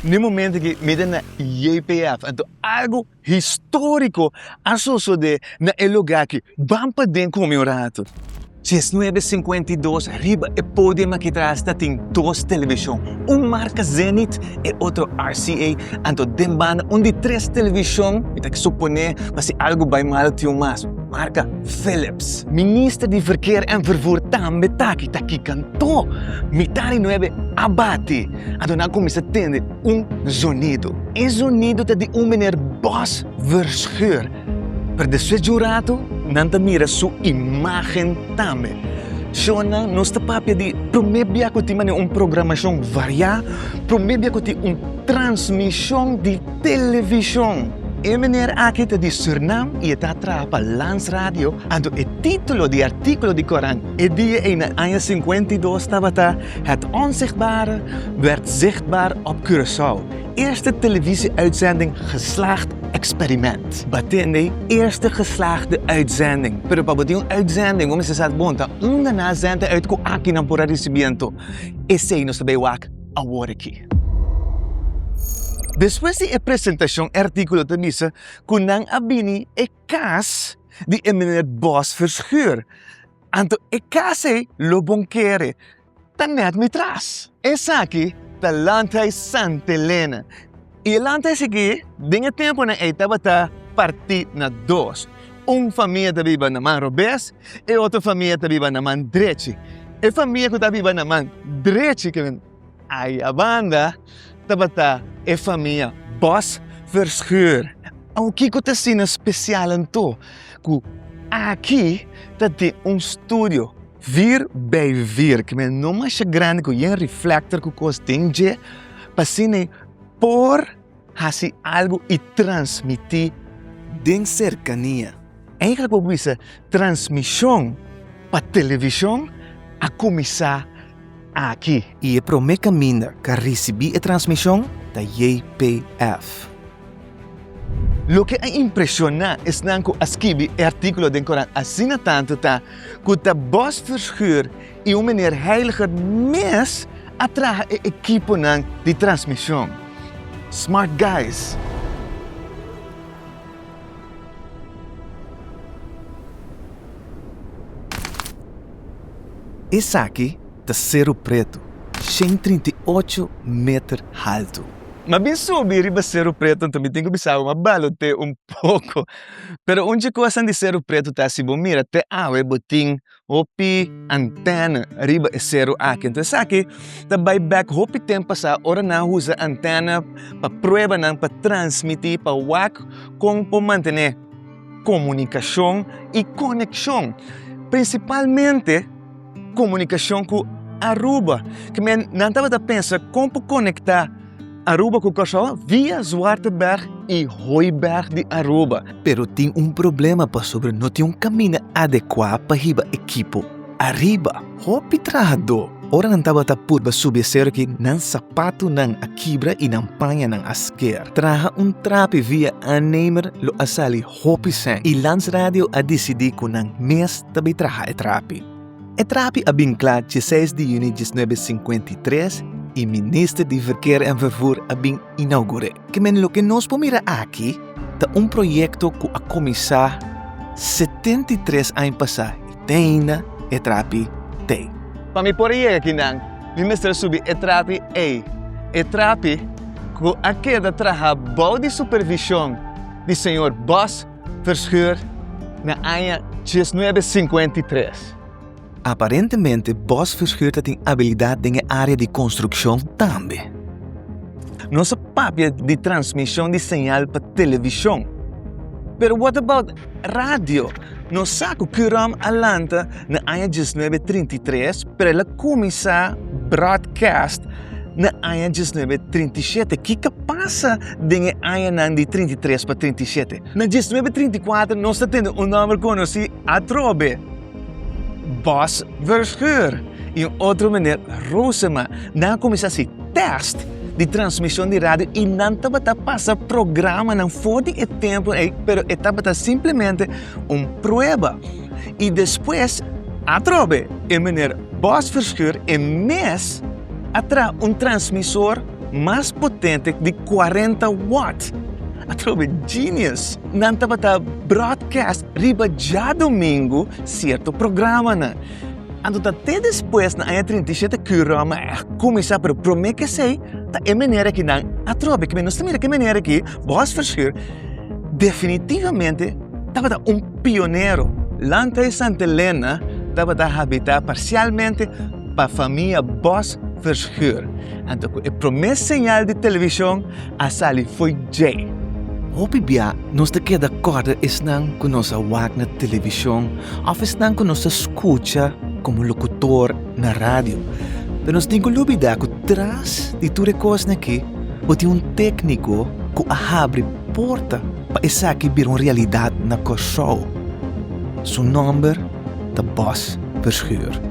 no momento que me na JPF, então algo histórico a suceder na lugar que vamos poder comemorar. 1952, riba e podium aqui atrás tem duas televisões, marca Zenith e outro RCA, então dembana de três televisões, e que supone para se algo vai mal tinha mais, marca Philips. Ministro de Verkeer en Vervoer também aqui cantou, mitari 9 abate, então não começa a ter sonido. E sonido de meneer Bos Verschuur. Per de suo giurato, non mira su imagen também. Shona, nossa papia de promebia que tem programação variada, promebia que tem transmissão de televisão. E meneer aqui de Suriname e está atrapa Lans Radio, ando o título de artikel de Koran. E dia in de 52 estava het onzichtbare werd zichtbaar op Curaçao. Eerste televisie-uitzending geslaagd experiment. Batende eerste geslaagde uitzending. Pero para die uitzending, como se sabe bonta, na zende uit ko aqui na por recebimento. E sei nos também wak award aqui. Depois de apresentação artikel de missa, kunang abini e cas de meneer Bos Verschuur. Anto e case lo bonkere. Tanet mitras. Essa aqui da Lantai Santa Helena. E Lantai aqui, dinha tempo na estava partido na dois. Família da viva na mão Robes e outra família da viva na mão Dreche. E família que da viva na mão Dreche, que aí a banda estava e família Bos Verschuur. O que está sendo especial então? Que aqui tem estúdio 4x4, que é não mais grande que um reflector que custa dinheiro, para cine por fazer algo e transmitir de cercania. Eigenlijk ook bisa transmissão para televisão a começar aqui. E é para o meu caminho que recebi a transmissão da JPF. O que é impressionante é que escrevi o artigo do Corão assim tanto que o Bos Verschuur e o meneer Heiliger mes atrás a equipe de transmissão. Smart guys. Esse aqui é Cerro Preto, 138 metros alto. Mas bem subir riba Cerro Preto também tem que pensar uma balote pouco. Pero onde coisa de Cerro Preto tá se bom mira te awe boting hopi antena riba e Cerro aqui. Então aqui tá back hopi tempo sa ora na usa antena para prueba não para transmitir para wak com para manter comunicação e conexão. Principalmente comunicação com Aruba, que não estava a pensar como conectar Aruba com Curaçao via Zwarteberg e Hooiberg de Aruba. Pero tem problema para sobre não tem caminho adequado para riba equipo. Arriba, hopi trahado. Ora não estava a purba subir cerro que não sapato não a quebra e não panha não a esquerda. Traha trape via aannemer lo asali hopi sen. E Lans Radio a decidir que não mês também traha e trape. E trape a vinclado 16 de junho de 1953 e Ministro de Verkeer en Vervoer a bem inaugurado. Que men lo que nos pomira aqui é projeto que a começar 73 anos passar e tem e trape tem. Para mim por aí aqui não, me mestre subir e trape que aqui da traha bau de supervisão de senhor Bos Verschuur na ano 1953. Aparentemente, Bos Verschuur tem habilidade na área de construção também. Nossa papia de transmissão de sinal para televisão. Pero what about rádio? Nós saco curam alanta na ano 1933 para ela começar broadcast na ano 1937. O que passa de ano de 33 para 37? Na 1934 nós temos nome conhecido Atrobe. Bos Verschuur e outro meneer Rosema na começasse teste de transmissão de rádio e não estava a passar programa não foi de tempo, pero estava simplesmente prova. E depois atrobe e meneer Bos Verschuur e mês atra transmissor mais potente de 40 watts. Atrobe genius! Nanta bata broadcast riba já domingo certo programa na. Ando até depois na 37 programa começar para prometer que sei ta é maneira que não atrobe que menos também que maneira que boss Verschuur definitivamente estava pioneiro. Lanta e Santa Helena estava a habitar parcialmente para a família Boss Verschuur. Então, a primeira señal de televisão a sali foi Jay. Hopi biya, nos te queda corda es nang kuno sa wag na televisión, office nang kuno sa escucha como locutor na radio. Pero nos tengo lubida ko tras di tu recos na ki, boti un técnico ko ahabre porta pa isa ki bir un realidad na ko show. Su number, the Boss Verschuur.